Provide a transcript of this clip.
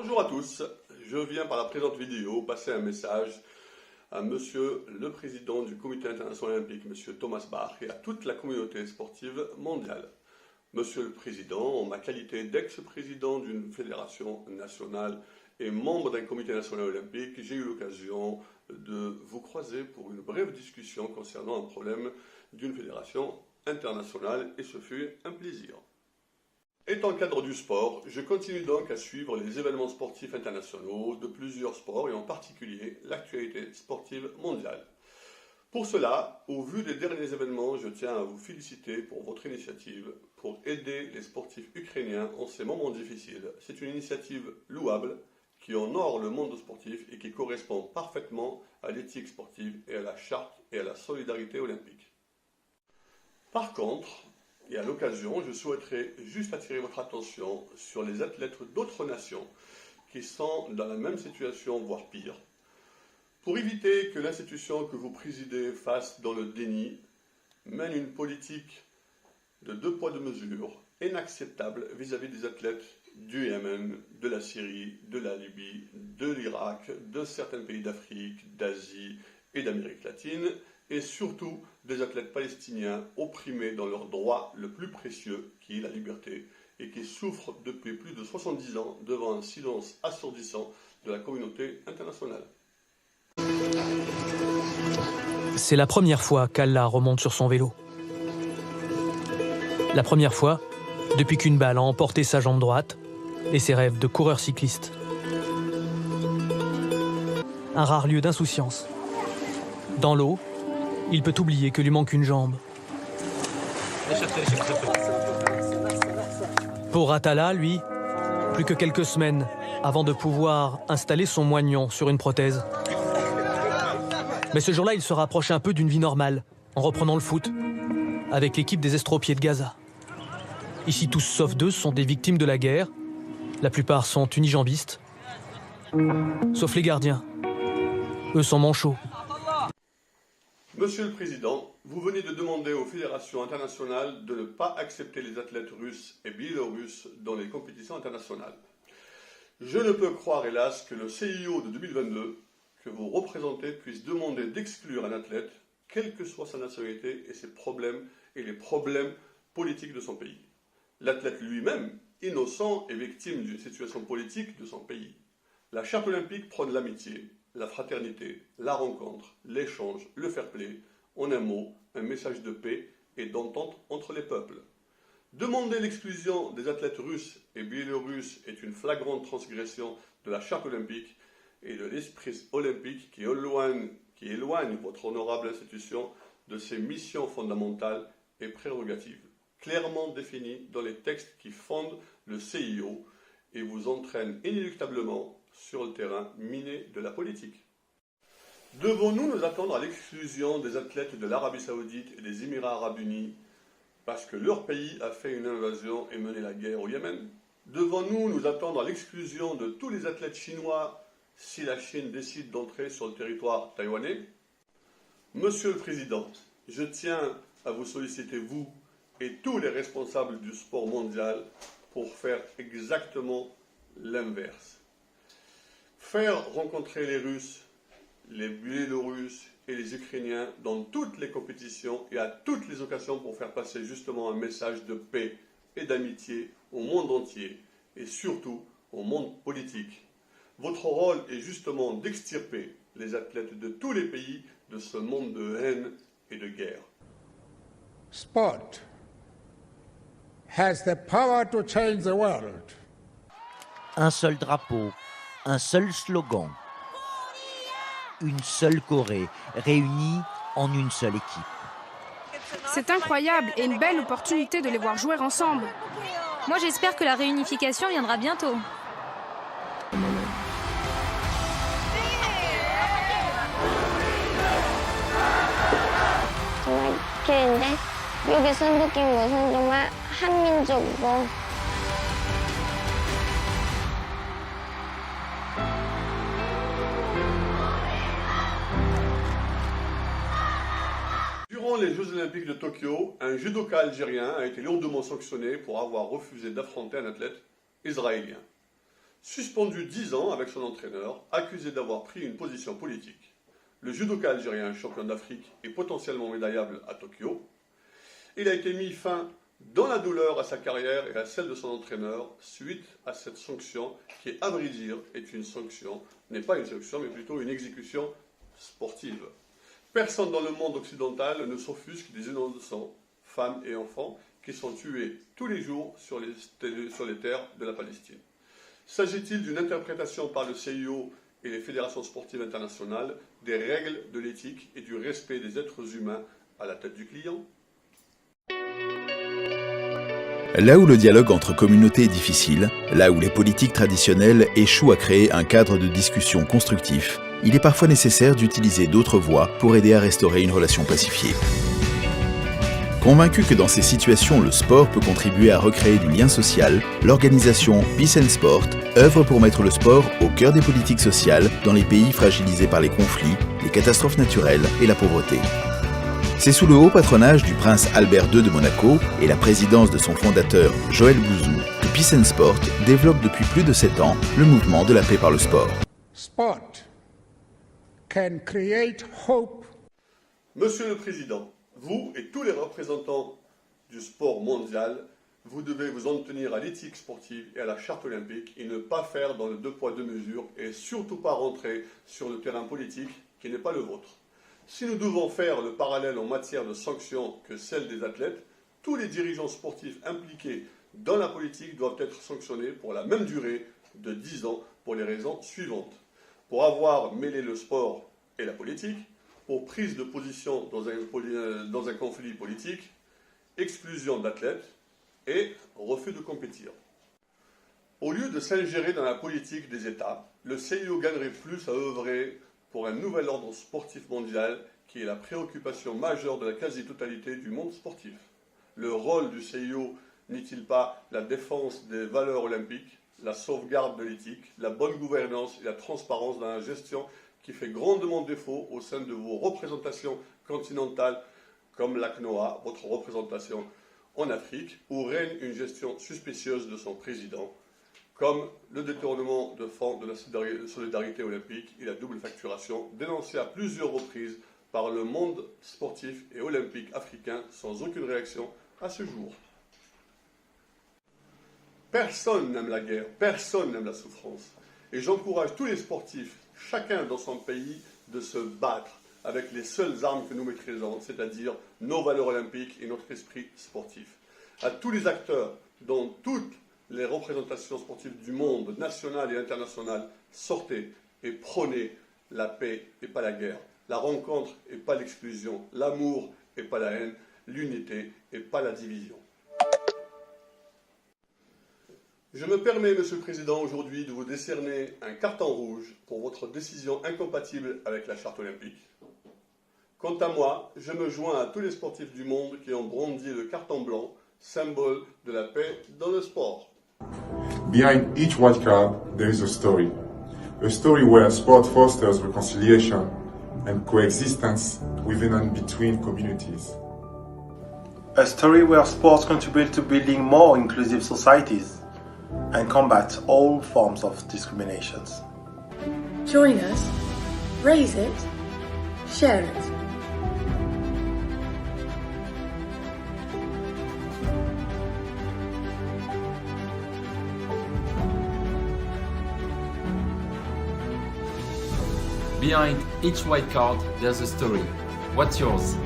Bonjour à tous, je viens par la présente vidéo passer un message à Monsieur le Président du Comité international olympique, Monsieur Thomas Bach, et à toute la communauté sportive mondiale. Monsieur le Président, en ma qualité d'ex-président d'une fédération nationale et membre d'un comité national olympique, j'ai eu l'occasion de vous croiser pour une brève discussion concernant un problème d'une fédération internationale, et ce fut un plaisir. Étant cadre du sport, je continue donc à suivre les événements sportifs internationaux de plusieurs sports et en particulier l'actualité sportive mondiale. Pour cela, au vu des derniers événements, je tiens à vous féliciter pour votre initiative pour aider les sportifs ukrainiens en ces moments difficiles. C'est une initiative louable qui honore le monde sportif et qui correspond parfaitement à l'éthique sportive et à la charte et à la solidarité olympique. Par contre, et à l'occasion, je souhaiterais juste attirer votre attention sur les athlètes d'autres nations qui sont dans la même situation, voire pire. Pour éviter que l'institution que vous présidez fasse dans le déni, mène une politique de deux poids deux mesures inacceptable vis-à-vis des athlètes du Yémen, de la Syrie, de la Libye, de l'Irak, de certains pays d'Afrique, d'Asie et d'Amérique latine, et surtout des athlètes palestiniens opprimés dans leur droit le plus précieux, qui est la liberté, et qui souffrent depuis plus de 70 ans devant un silence assourdissant de la communauté internationale. C'est la première fois qu'Allah remonte sur son vélo. La première fois depuis qu'une balle a emporté sa jambe droite et ses rêves de coureur cycliste. Un rare lieu d'insouciance. Dans l'eau, il peut oublier que lui manque une jambe. Pour Atala, lui, plus que quelques semaines avant de pouvoir installer son moignon sur une prothèse. Mais ce jour-là, il se rapproche un peu d'une vie normale, en reprenant le foot, avec l'équipe des estropiés de Gaza. Ici, tous sauf deux sont des victimes de la guerre. La plupart sont unijambistes, sauf les gardiens. Eux sont manchots. Monsieur le Président, vous venez de demander aux fédérations internationales de ne pas accepter les athlètes russes et biélorusses dans les compétitions internationales. Je ne peux croire, hélas, que le CIO de 2022, que vous représentez, puisse demander d'exclure un athlète, quelle que soit sa nationalité et ses problèmes et les problèmes politiques de son pays. L'athlète lui-même, innocent et victime d'une situation politique de son pays. La charte olympique prône l'amitié, la fraternité, la rencontre, l'échange, le fair-play, en un mot, un message de paix et d'entente entre les peuples. Demander l'exclusion des athlètes russes et biélorusses est une flagrante transgression de la charte olympique et de l'esprit olympique qui éloigne votre honorable institution de ses missions fondamentales et prérogatives, clairement définies dans les textes qui fondent le CIO et vous entraînent inéluctablement sur le terrain miné de la politique. Devons-nous nous attendre à l'exclusion des athlètes de l'Arabie Saoudite et des Émirats Arabes Unis parce que leur pays a fait une invasion et mené la guerre au Yémen? Devons-nous nous attendre à l'exclusion de tous les athlètes chinois si la Chine décide d'entrer sur le territoire taïwanais? Monsieur le Président, je tiens à vous solliciter, vous et tous les responsables du sport mondial, pour faire exactement l'inverse. Faire rencontrer les Russes, les Biélorusses et les Ukrainiens dans toutes les compétitions et à toutes les occasions pour faire passer justement un message de paix et d'amitié au monde entier et surtout au monde politique. Votre rôle est justement d'extirper les athlètes de tous les pays de ce monde de haine et de guerre. Sport has the power to change the world. Un seul drapeau, un seul slogan, une seule Corée, réunie en une seule équipe. C'est incroyable et une belle opportunité de les voir jouer ensemble. Moi, j'espère que la réunification viendra bientôt. 정말 길인데 여기서 느낀 것은 정말 한민족이고 Durant les Jeux Olympiques de Tokyo, un judoka algérien a été lourdement sanctionné pour avoir refusé d'affronter un athlète israélien. Suspendu 10 ans avec son entraîneur, accusé d'avoir pris une position politique. Le judoka algérien, champion d'Afrique et potentiellement médaillable à Tokyo, il a été mis fin dans la douleur à sa carrière et à celle de son entraîneur suite à cette sanction qui, à vrai dire, est une sanction, n'est pas une sanction mais plutôt une exécution sportive. Personne dans le monde occidental ne s'offusque des innocents, femmes et enfants, qui sont tués tous les jours sur les terres de la Palestine. S'agit-il d'une interprétation par le CIO et les fédérations sportives internationales des règles de l'éthique et du respect des êtres humains à la tête du client ? Là où le dialogue entre communautés est difficile, là où les politiques traditionnelles échouent à créer un cadre de discussion constructif, il est parfois nécessaire d'utiliser d'autres voies pour aider à restaurer une relation pacifiée. Convaincu que dans ces situations, le sport peut contribuer à recréer du lien social, l'organisation Peace and Sport œuvre pour mettre le sport au cœur des politiques sociales dans les pays fragilisés par les conflits, les catastrophes naturelles et la pauvreté. C'est sous le haut patronage du prince Albert II de Monaco et la présidence de son fondateur Joël Bouzou que Peace and Sport développe depuis plus de 7 ans le mouvement de la paix par le sport. Sport can create hope. Monsieur le Président, vous et tous les représentants du sport mondial, vous devez vous en tenir à l'éthique sportive et à la charte olympique et ne pas faire dans le 2 poids 2 mesures et surtout pas rentrer sur le terrain politique qui n'est pas le vôtre. Si nous devons faire le parallèle en matière de sanctions que celle des athlètes, tous les dirigeants sportifs impliqués dans la politique doivent être sanctionnés pour la même durée de 10 ans pour les raisons suivantes. Pour avoir mêlé le sport et la politique, pour prise de position dans un conflit politique, exclusion d'athlètes et refus de compétir. Au lieu de s'ingérer dans la politique des États, le CIO gagnerait plus à œuvrer pour un nouvel ordre sportif mondial qui est la préoccupation majeure de la quasi-totalité du monde sportif. Le rôle du CIO n'est-il pas la défense des valeurs olympiques, la sauvegarde de l'éthique, la bonne gouvernance et la transparence dans la gestion qui fait grandement défaut au sein de vos représentations continentales comme l'ACNOA, votre représentation en Afrique, où règne une gestion suspicieuse de son président, comme le détournement de fonds de la solidarité olympique et la double facturation, dénoncée à plusieurs reprises par le monde sportif et olympique africain sans aucune réaction à ce jour. Personne n'aime la guerre, personne n'aime la souffrance. Et j'encourage tous les sportifs, chacun dans son pays, de se battre avec les seules armes que nous maîtrisons, c'est-à-dire nos valeurs olympiques et notre esprit sportif. À tous les acteurs, dans toutes les représentations sportives du monde, nationales et internationales, sortez et prônez la paix et pas la guerre, la rencontre et pas l'exclusion, l'amour et pas la haine, l'unité et pas la division. Je me permets, Monsieur le Président, aujourd'hui de vous décerner un carton rouge pour votre décision incompatible avec la Charte olympique. Quant à moi, je me joins à tous les sportifs du monde qui ont brandi le carton blanc, symbole de la paix dans le sport. Behind each wild card, there is a story where sport fosters reconciliation and coexistence within and between communities. A story where sports contribute to building more inclusive societies and combat all forms of discriminations. Join us, raise it, share it. Behind each white card, there's a story. What's yours?